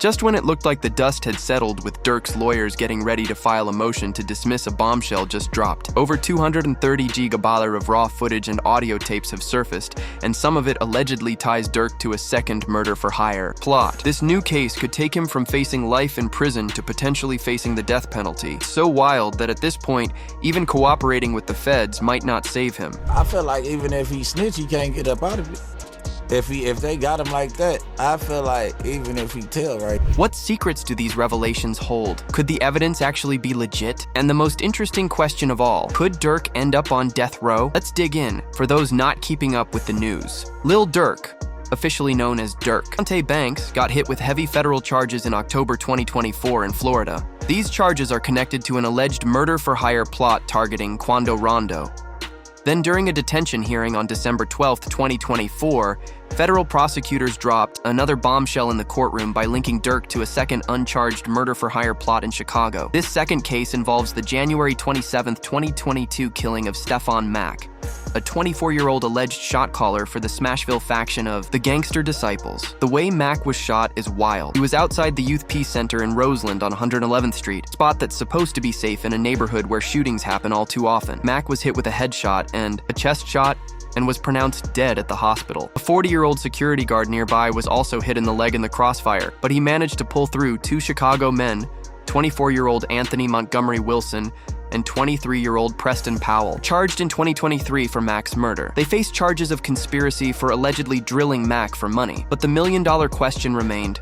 Just when it looked like the dust had settled, with Durk's lawyers getting ready to file a motion to dismiss, a bombshell just dropped. Over 230 gigabytes of raw footage and audio tapes have surfaced, and some of it allegedly ties Durk to a second murder-for-hire plot. This new case could take him from facing life in prison to potentially facing the death penalty. So wild that at this point, even cooperating with the feds might not save him. I feel like even if he snitch, he can't get up out of it. If they got him like that, I feel like even if he tell, right? What secrets do these revelations hold? Could the evidence actually be legit? And the most interesting question of all, could Durk end up on death row? Let's dig in for those not keeping up with the news. Lil Durk, officially known as Durk. Dante Banks got hit with heavy federal charges in October 2024 in Florida. These charges are connected to an alleged murder-for-hire plot targeting Quando Rondo. Then during a detention hearing on December 12, 2024, federal prosecutors dropped another bombshell in the courtroom by linking Durk to a second uncharged murder-for-hire plot in Chicago. This second case involves the January 27, 2022 killing of Stefan Mack, a 24-year-old alleged shot caller for the Smashville faction of the Gangster Disciples. The way Mack was shot is wild. He was outside the Youth Peace Center in Roseland on 111th Street, a spot that's supposed to be safe in a neighborhood where shootings happen all too often. Mack was hit with a headshot and a chest shot and was pronounced dead at the hospital. A 40-year-old security guard nearby was also hit in the leg in the crossfire, but he managed to pull through two Chicago men, 24-year-old Anthony Montgomery Wilson and 23-year-old Preston Powell, charged in 2023 for Mack's murder. They faced charges of conspiracy for allegedly drilling Mack for money, but the million-dollar question remained: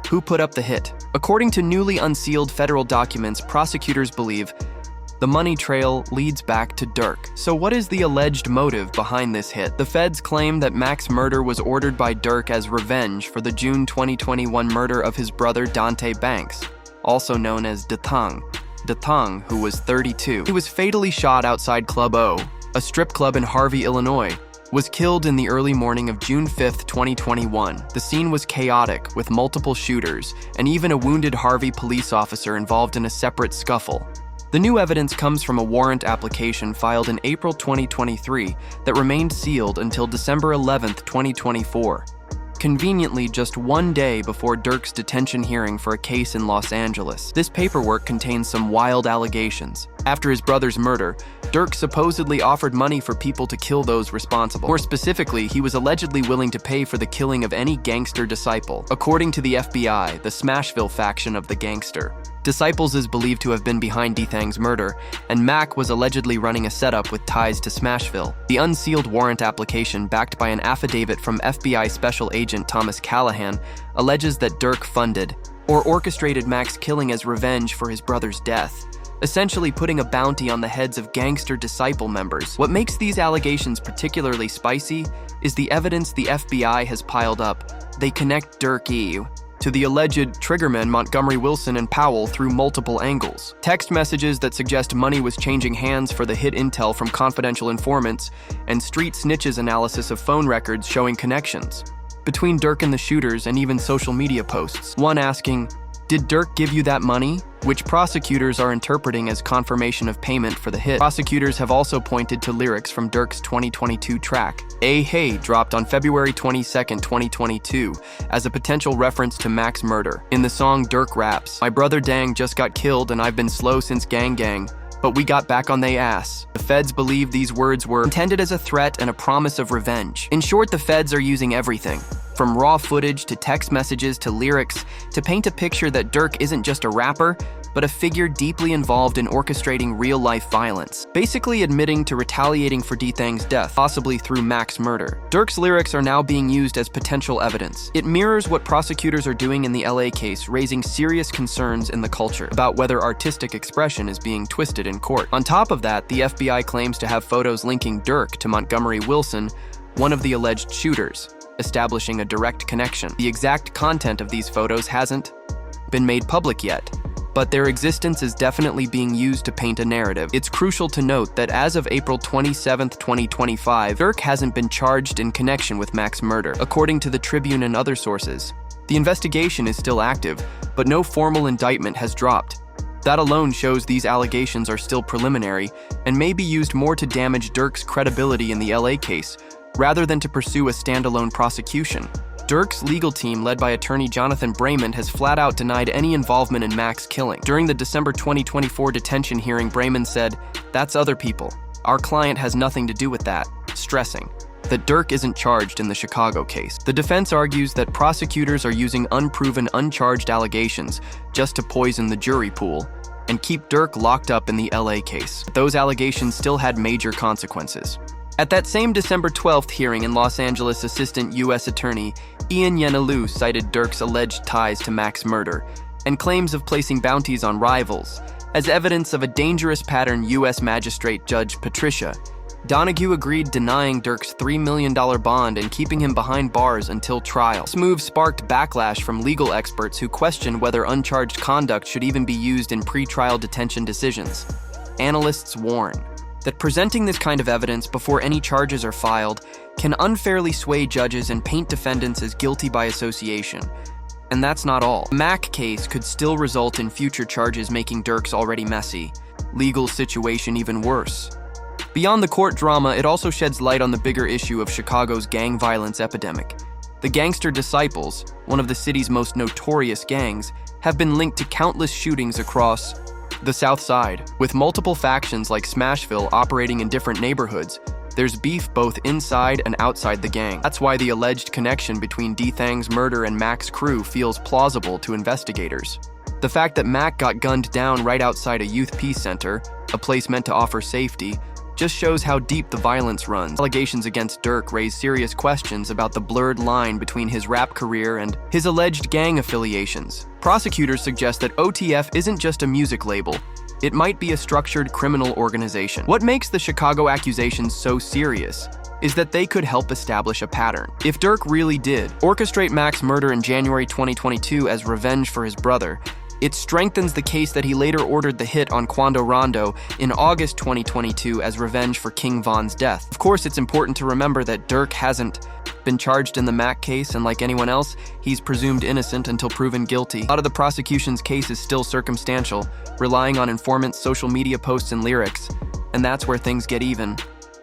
who put up the hit? According to newly unsealed federal documents, prosecutors believe the money trail leads back to Durk. So what is the alleged motive behind this hit? The feds claim that Mack's murder was ordered by Durk as revenge for the June 2021 murder of his brother Dante Banks, also known as Dathang, who was 32. He was fatally shot outside Club O, a strip club in Harvey, Illinois, was killed in the early morning of June 5, 2021. The scene was chaotic, with multiple shooters, and even a wounded Harvey police officer involved in a separate scuffle. The new evidence comes from a warrant application filed in April 2023 that remained sealed until December 11, 2024. Conveniently, just one day before Durk's detention hearing for a case in Los Angeles. This paperwork contains some wild allegations. After his brother's murder, Durk supposedly offered money for people to kill those responsible. More specifically, he was allegedly willing to pay for the killing of any gangster disciple. According to the FBI, the Smashville faction of the Gangster Disciples is believed to have been behind Dathang's murder, and Mack was allegedly running a setup with ties to Smashville. The unsealed warrant application, backed by an affidavit from FBI Special Agent Thomas Callahan, alleges that Durk funded or orchestrated Mack's killing as revenge for his brother's death, essentially putting a bounty on the heads of gangster disciple members. What makes these allegations particularly spicy is the evidence the FBI has piled up. They connect Durk to the alleged triggermen Montgomery Wilson and Powell through multiple angles. Text messages that suggest money was changing hands for the hit intel from confidential informants, and street snitches analysis of phone records showing connections between Durk and the shooters, and even social media posts. One asking, "Did Durk give you that money?" which prosecutors are interpreting as confirmation of payment for the hit. Prosecutors have also pointed to lyrics from Durk's 2022 track, Hey, dropped on February 22, 2022, as a potential reference to Mack's murder. In the song, Durk raps, "My brother Dang just got killed and I've been slow since gang, but we got back on they ass." The feds believe these words were intended as a threat and a promise of revenge. In short, the feds are using everything, from raw footage to text messages to lyrics, to paint a picture that Durk isn't just a rapper, but a figure deeply involved in orchestrating real-life violence, basically admitting to retaliating for Dathang's death, possibly through Mack's murder. Durk's lyrics are now being used as potential evidence. It mirrors what prosecutors are doing in the LA case, raising serious concerns in the culture about whether artistic expression is being twisted in court. On top of that, the FBI claims to have photos linking Durk to Montgomery Wilson, one of the alleged shooters, establishing a direct connection. The exact content of these photos hasn't been made public yet, but their existence is definitely being used to paint a narrative. It's crucial to note that as of April 27, 2025, Durk hasn't been charged in connection with Mack's murder, according to the Tribune and other sources. The investigation is still active, but no formal indictment has dropped. That alone shows these allegations are still preliminary and may be used more to damage Durk's credibility in the LA case, rather than to pursue a standalone prosecution. Durk's legal team, led by attorney Jonathan Brayman, has flat out denied any involvement in Mac's killing. During the December 2024 detention hearing, Brayman said, "That's other people. Our client has nothing to do with that," stressing that Durk isn't charged in the Chicago case. The defense argues that prosecutors are using unproven, uncharged allegations just to poison the jury pool and keep Durk locked up in the LA case. But those allegations still had major consequences. At that same December 12th hearing in Los Angeles, Assistant U.S. Attorney Ian Yenalou cited Durk's alleged ties to Mac's murder and claims of placing bounties on rivals as evidence of a dangerous pattern. U.S. Magistrate Judge Patricia Donoghue agreed, denying Durk's $3 million bond and keeping him behind bars until trial. This move sparked backlash from legal experts who questioned whether uncharged conduct should even be used in pretrial detention decisions. Analysts warn that presenting this kind of evidence before any charges are filed can unfairly sway judges and paint defendants as guilty by association. And that's not all. The Mac case could still result in future charges, making Durk's already messy legal situation even worse. Beyond the court drama, it also sheds light on the bigger issue of Chicago's gang violence epidemic. The Gangster Disciples, one of the city's most notorious gangs, have been linked to countless shootings across the South Side. With multiple factions like Smashville operating in different neighborhoods, there's beef both inside and outside the gang. That's why the alleged connection between D-Thang's murder and Mac's crew feels plausible to investigators. The fact that Mac got gunned down right outside a youth peace center, a place meant to offer safety, just shows how deep the violence runs. Allegations against Durk raise serious questions about the blurred line between his rap career and his alleged gang affiliations. Prosecutors suggest that OTF isn't just a music label. It might be a structured criminal organization. What makes the Chicago accusations so serious is that they could help establish a pattern. If Durk really did orchestrate Mac's murder in January 2022 as revenge for his brother, it strengthens the case that he later ordered the hit on Quando Rondo in August 2022 as revenge for King Von's death. Of course, it's important to remember that Durk hasn't been charged in the Mac case, and like anyone else, he's presumed innocent until proven guilty. A lot of the prosecution's case is still circumstantial, relying on informants' social media posts and lyrics, and that's where things get even.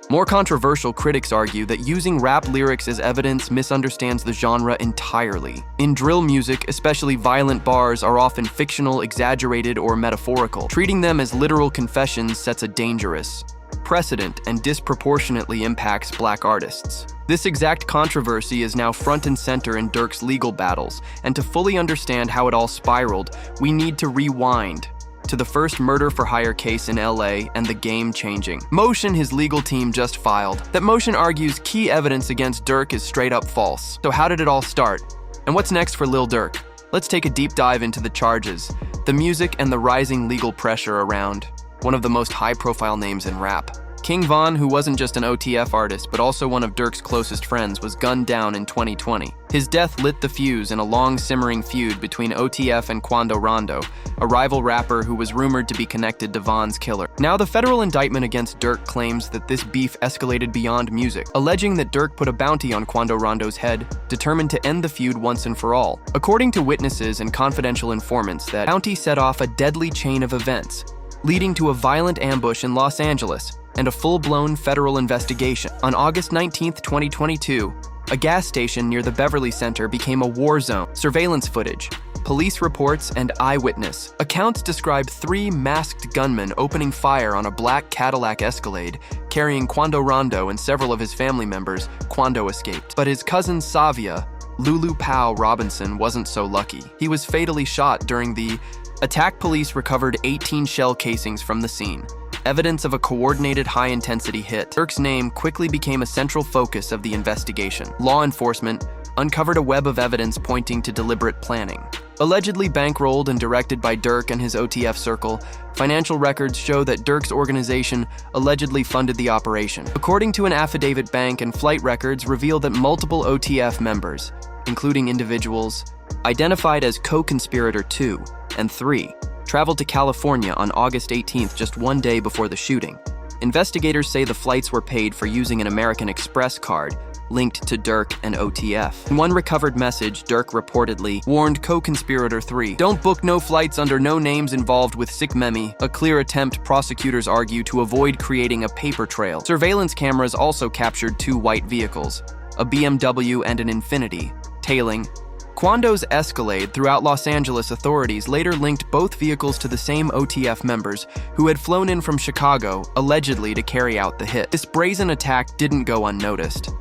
More controversial critics argue that using rap lyrics as evidence misunderstands the genre entirely. In drill music, especially violent bars are often fictional, exaggerated, or metaphorical. Treating them as literal confessions sets a dangerous precedent and disproportionately impacts black artists. This exact controversy is now front and center in Durk's legal battles, and to fully understand how it all spiraled, we need to rewind to the first murder-for-hire case in LA and the game-changing motion his legal team just filed. That motion argues key evidence against Durk is straight up false. So how did it all start? And what's next for Lil Durk? Let's take a deep dive into the charges, the music, and the rising legal pressure around one of the most high-profile names in rap. King Von, who wasn't just an OTF artist, but also one of Durk's closest friends, was gunned down in 2020. His death lit the fuse in a long simmering feud between OTF and Quando Rondo, a rival rapper who was rumored to be connected to Von's killer. Now the federal indictment against Durk claims that this beef escalated beyond music, alleging that Durk put a bounty on Quando Rondo's head, determined to end the feud once and for all. According to witnesses and confidential informants, that bounty set off a deadly chain of events, leading to a violent ambush in Los Angeles and a full-blown federal investigation. On August 19, 2022, a gas station near the Beverly Center became a war zone. Surveillance footage, police reports, and eyewitness accounts describe 3 masked gunmen opening fire on a black Cadillac Escalade carrying Quando Rondo and several of his family members. Quando escaped, but his cousin Savia, Lulu Powell Robinson, wasn't so lucky. He was fatally shot during the attack. Police recovered 18 shell casings from the scene, evidence of a coordinated high-intensity hit. Durk's name quickly became a central focus of the investigation. Law enforcement uncovered a web of evidence pointing to deliberate planning. Allegedly bankrolled and directed by Durk and his OTF circle, financial records show that Durk's organization allegedly funded the operation. According to an affidavit, bank and flight records reveal that multiple OTF members, including individuals identified as co-conspirator 2 and 3, traveled to California on August 18th, just one day before the shooting. Investigators say the flights were paid for using an American Express card linked to Durk and OTF. In one recovered message, Durk reportedly warned co-conspirator 3, "Don't book no flights under no names involved with sick memi," a clear attempt, prosecutors argue, to avoid creating a paper trail. Surveillance cameras also captured 2 white vehicles, a BMW and an Infiniti, tailing. Quando's Escalade throughout Los Angeles, authorities later linked both vehicles to the same OTF members who had flown in from Chicago, allegedly to carry out the hit. This brazen attack didn't go unnoticed.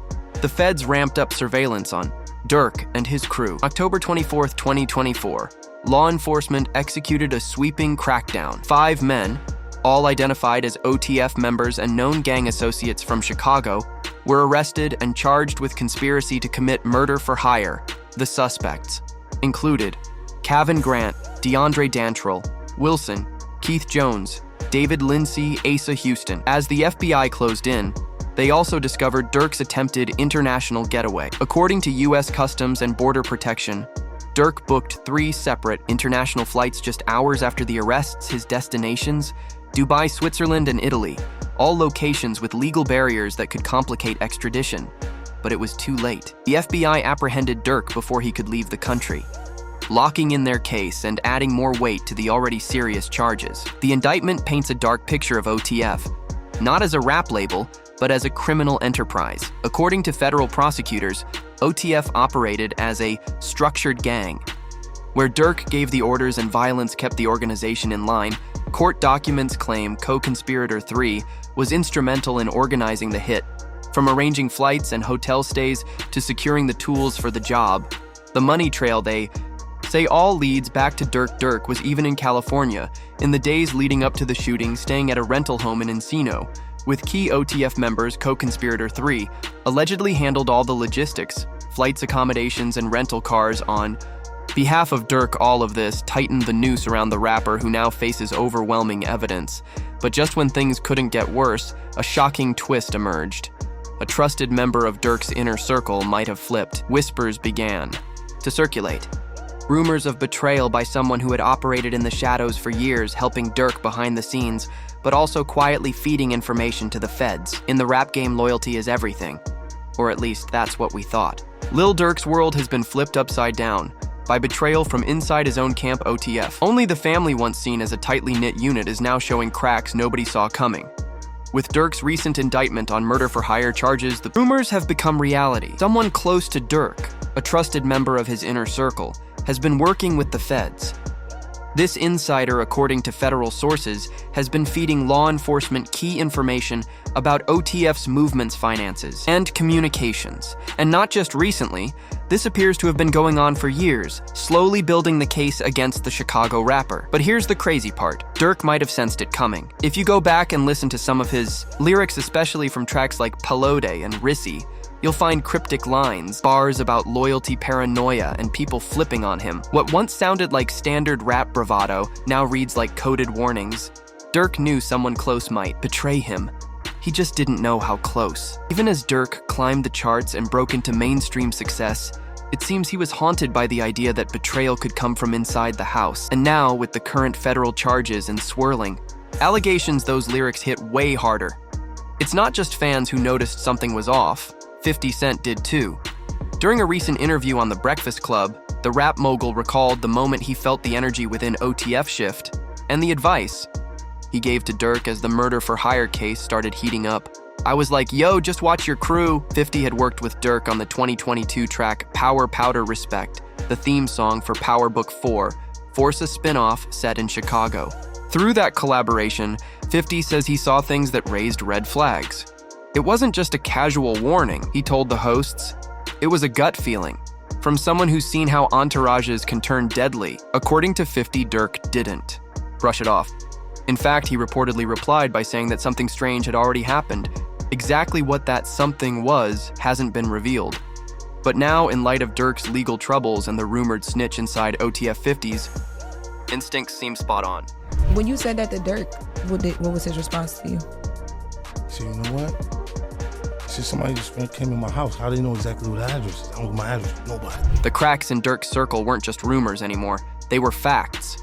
The feds ramped up surveillance on Durk and his crew. October 24, 2024, law enforcement executed a sweeping crackdown. 5 men, all identified as OTF members and known gang associates from Chicago, were arrested and charged with conspiracy to commit murder for hire. The suspects included Kavin Grant, DeAndre Dantrell, Wilson, Keith Jones, David Lindsay, Asa Houston. As the FBI closed in, they also discovered Durk's attempted international getaway. According to U.S. Customs and Border Protection, Durk booked 3 separate international flights just hours after the arrests. His destinations: Dubai, Switzerland, and Italy, all locations with legal barriers that could complicate extradition. But it was too late. The FBI apprehended Durk before he could leave the country, locking in their case and adding more weight to the already serious charges. The indictment paints a dark picture of OTF, not as a rap label, but as a criminal enterprise. According to federal prosecutors, OTF operated as a structured gang. Where Durk gave the orders and violence kept the organization in line, court documents claim co-conspirator 3 was instrumental in organizing the hit. From arranging flights and hotel stays to securing the tools for the job, the money trail, they say, all leads back to Durk. Durk was even in California in the days leading up to the shooting, staying at a rental home in Encino, with key OTF members. Co-conspirator 3 allegedly handled all the logistics, flights, accommodations, and rental cars on behalf of Durk. All of this tightened the noose around the rapper, who now faces overwhelming evidence. But just when things couldn't get worse, a shocking twist emerged. A trusted member of Durk's inner circle might have flipped. Whispers began to circulate. Rumors of betrayal by someone who had operated in the shadows for years, helping Durk behind the scenes, but also quietly feeding information to the feds. In the rap game, loyalty is everything. Or at least that's what we thought. Lil Durk's world has been flipped upside down by betrayal from inside his own camp, OTF. Only the family, once seen as a tightly knit unit, is now showing cracks nobody saw coming. With Durk's recent indictment on murder for hire charges, the rumors have become reality. Someone close to Durk, a trusted member of his inner circle, has been working with the feds. This insider, according to federal sources, has been feeding law enforcement key information about OTF's movements, finances, and communications. And not just recently, this appears to have been going on for years, slowly building the case against the Chicago rapper. But here's the crazy part. Durk might have sensed it coming. If you go back and listen to some of his lyrics, especially from tracks like Pelode and Rissy, you'll find cryptic lines, bars about loyalty, paranoia, and people flipping on him. What once sounded like standard rap bravado now reads like coded warnings. Durk knew someone close might betray him. He just didn't know how close. Even as Durk climbed the charts and broke into mainstream success, it seems he was haunted by the idea that betrayal could come from inside the house. And now, with the current federal charges and swirling allegations, those lyrics hit way harder. It's not just fans who noticed something was off. 50 Cent did too. During a recent interview on The Breakfast Club, the rap mogul recalled the moment he felt the energy within OTF shift and the advice he gave to Durk as the murder for hire case started heating up. "I was like, yo, just watch your crew." 50 had worked with Durk on the 2022 track Power Powder Respect, the theme song for Power Book 4, Force a spinoff set in Chicago. Through that collaboration, 50 says he saw things that raised red flags. It wasn't just a casual warning, he told the hosts. It was a gut feeling, from someone who's seen how entourages can turn deadly. According to 50, Durk didn't brush it off. In fact, he reportedly replied by saying that something strange had already happened. Exactly what that something was hasn't been revealed. But now, in light of Durk's legal troubles and the rumored snitch inside OTF 50's, instincts seem spot on. When you said that to Durk, what was his response to you? So you know what? It's just somebody just came in my house. How do they know exactly what the address is? I don't know my address. Nobody. The cracks in Durk's circle weren't just rumors anymore. They were facts.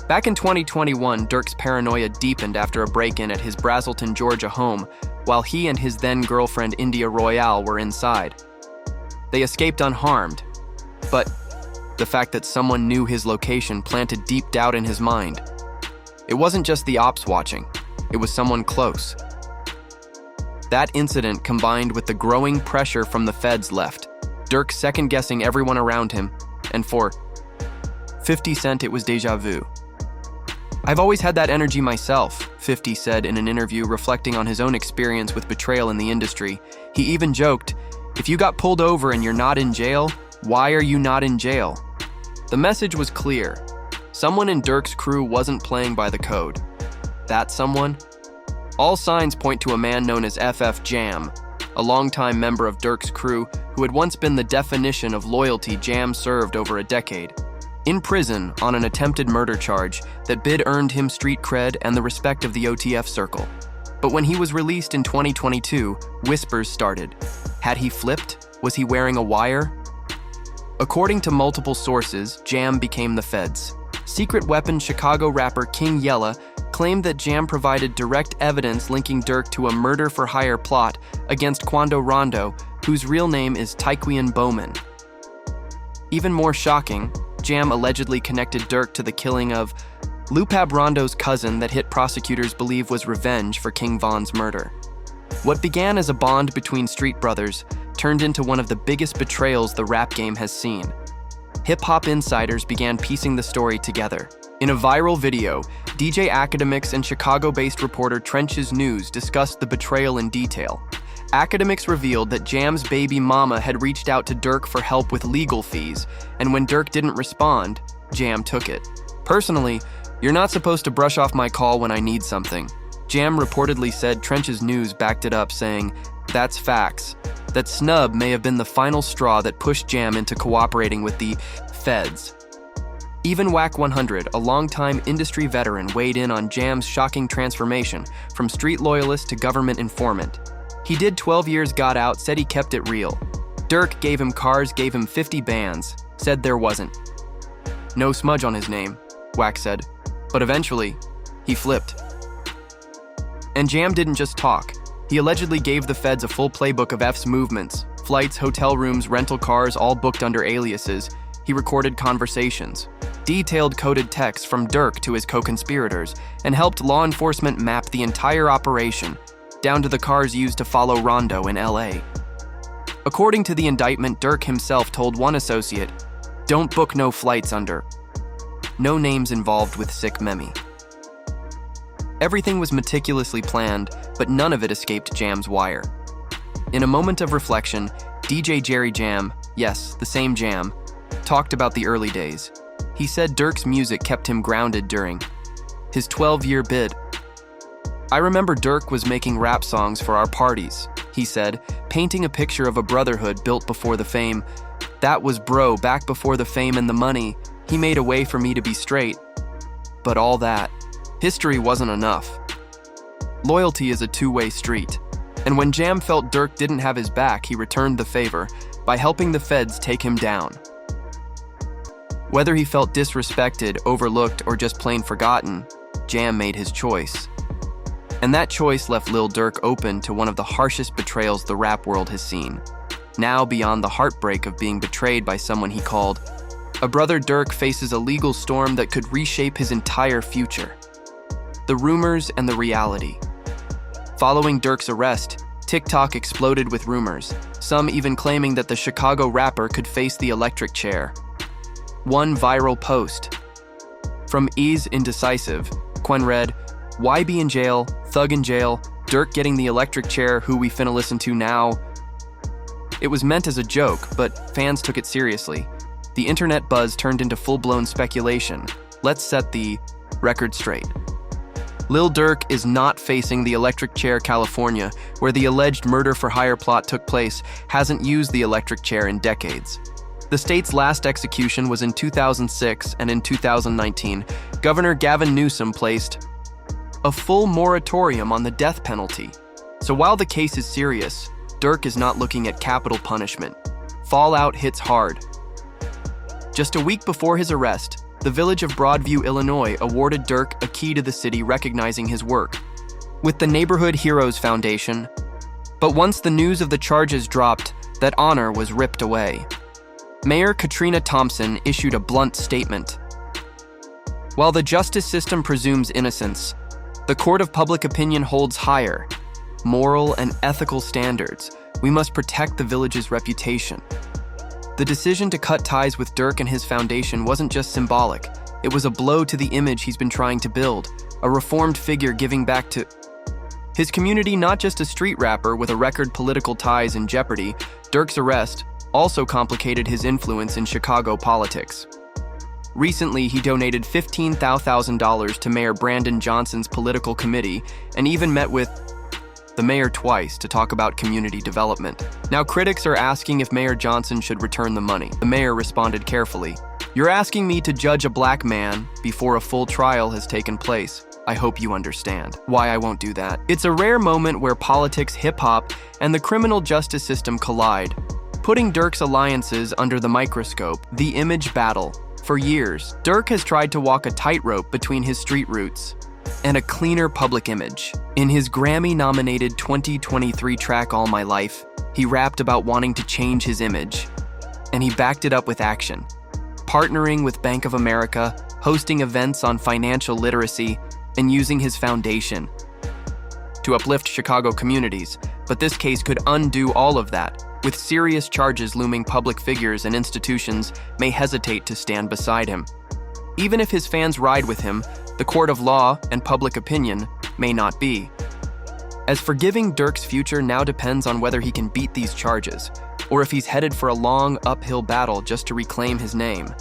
Back in 2021, Durk's paranoia deepened after a break-in at his Brazelton, Georgia home, while he and his then-girlfriend India Royale were inside. They escaped unharmed, but the fact that someone knew his location planted deep doubt in his mind. It wasn't just the ops watching, it was someone close. That incident, combined with the growing pressure from the feds, left Durk second-guessing everyone around him, and for 50 Cent, it was déjà vu. "I've always had that energy myself," 50 said in an interview reflecting on his own experience with betrayal in the industry. He even joked, "If you got pulled over and you're not in jail, why are you not in jail?" The message was clear. Someone in Durk's crew wasn't playing by the code. That someone? All signs point to a man known as FF Jam, a longtime member of Durk's crew who had once been the definition of loyalty Jam served over a decade. In prison on an attempted murder charge that bid earned him street cred and the respect of the OTF circle. But when he was released in 2022, whispers started. Had he flipped? Was he wearing a wire? According to multiple sources, Jam became the feds. Secret weapon Chicago rapper King Yella claimed that Jam provided direct evidence linking Durk to a murder-for-hire plot against Quando Rondo, whose real name is Tyquan Bowman. Even more shocking, Jam allegedly connected Durk to the killing of Lupab Rondo's cousin that hit prosecutors believe was revenge for King Von's murder. What began as a bond between street brothers turned into one of the biggest betrayals the rap game has seen. Hip-hop insiders began piecing the story together. In a viral video, DJ Academics and Chicago-based reporter Trench's News discussed the betrayal in detail. Academics revealed that Jam's baby mama had reached out to Durk for help with legal fees, and when Durk didn't respond, Jam took it. "Personally, you're not supposed to brush off my call when I need something," Jam reportedly said. Trench's News backed it up, saying, "That's facts." That snub may have been the final straw that pushed Jam into cooperating with the feds. Even Whack 100, a longtime industry veteran, weighed in on Jam's shocking transformation from street loyalist to government informant. He did 12 years, got out, said he kept it real. Durk gave him cars, gave him 50 bands, said there wasn't. No smudge on his name, Whack said. But eventually, he flipped. And Jam didn't just talk. He allegedly gave the feds a full playbook of F's movements, flights, hotel rooms, rental cars, all booked under aliases. He recorded conversations, detailed coded texts from Durk to his co-conspirators, and helped law enforcement map the entire operation, down to the cars used to follow Rondo in LA. According to the indictment, Durk himself told one associate, "Don't book no flights under." No names involved with sick Memi. Everything was meticulously planned, but none of it escaped Jam's wire. In a moment of reflection, DJ Jerry Jam, yes, the same Jam, talked about the early days. He said Durk's music kept him grounded during his 12-year bid. "I remember Durk was making rap songs for our parties," he said, painting a picture of a brotherhood built before the fame. "That was bro, back before the fame and the money. He made a way for me to be straight. But all that, history wasn't enough. Loyalty is a two-way street. And when Jam felt Durk didn't have his back, he returned the favor by helping the feds take him down. Whether he felt disrespected, overlooked, or just plain forgotten, Jam made his choice. And that choice left Lil Durk open to one of the harshest betrayals the rap world has seen. Now, beyond the heartbreak of being betrayed by someone he called a brother, Durk faces a legal storm that could reshape his entire future. The rumors and the reality. Following Durk's arrest, TikTok exploded with rumors, some even claiming that the Chicago rapper could face the electric chair. One viral post from Ease Indecisive, Quen read, "Why be in jail? Thug in jail. Durk getting the electric chair, who we finna listen to now." It was meant as a joke, but fans took it seriously. The internet buzz turned into full-blown speculation. Let's set the record straight. Lil Durk is not facing the electric chair. California, where the alleged murder-for-hire plot took place, hasn't used the electric chair in decades. The state's last execution was in 2006, and in 2019, Governor Gavin Newsom placed a full moratorium on the death penalty. So while the case is serious, Durk is not looking at capital punishment. Fallout hits hard. Just a week before his arrest, the village of Broadview, Illinois, awarded Durk a key to the city recognizing his work with the Neighborhood Heroes Foundation. But once the news of the charges dropped, that honor was ripped away. Mayor Katrina Thompson issued a blunt statement. While the justice system presumes innocence, the court of public opinion holds higher moral and ethical standards. We must protect the village's reputation. The decision to cut ties with Durk and his foundation wasn't just symbolic. It was a blow to the image he's been trying to build, a reformed figure giving back to his community, not just a street rapper with a record political ties in jeopardy. Durk's arrest also complicated his influence in Chicago politics. Recently, he donated $15,000 to Mayor Brandon Johnson's political committee and even met with the mayor twice to talk about community development. Now, critics are asking if Mayor Johnson should return the money. The mayor responded carefully, "You're asking me to judge a black man before a full trial has taken place. I hope you understand why I won't do that." It's a rare moment where politics, hip-hop, and the criminal justice system collide, putting Durk's alliances under the microscope. The image battle. For years, Durk has tried to walk a tightrope between his street roots and a cleaner public image. In his Grammy-nominated 2023 track All My Life, he rapped about wanting to change his image, and he backed it up with action. Partnering with Bank of America, hosting events on financial literacy, and using his foundation to uplift Chicago communities. But this case could undo all of that. With serious charges looming, public figures and institutions may hesitate to stand beside him. Even if his fans ride with him, the court of law and public opinion may not be. As forgiving Durk's future now depends on whether he can beat these charges, or if he's headed for a long uphill battle just to reclaim his name.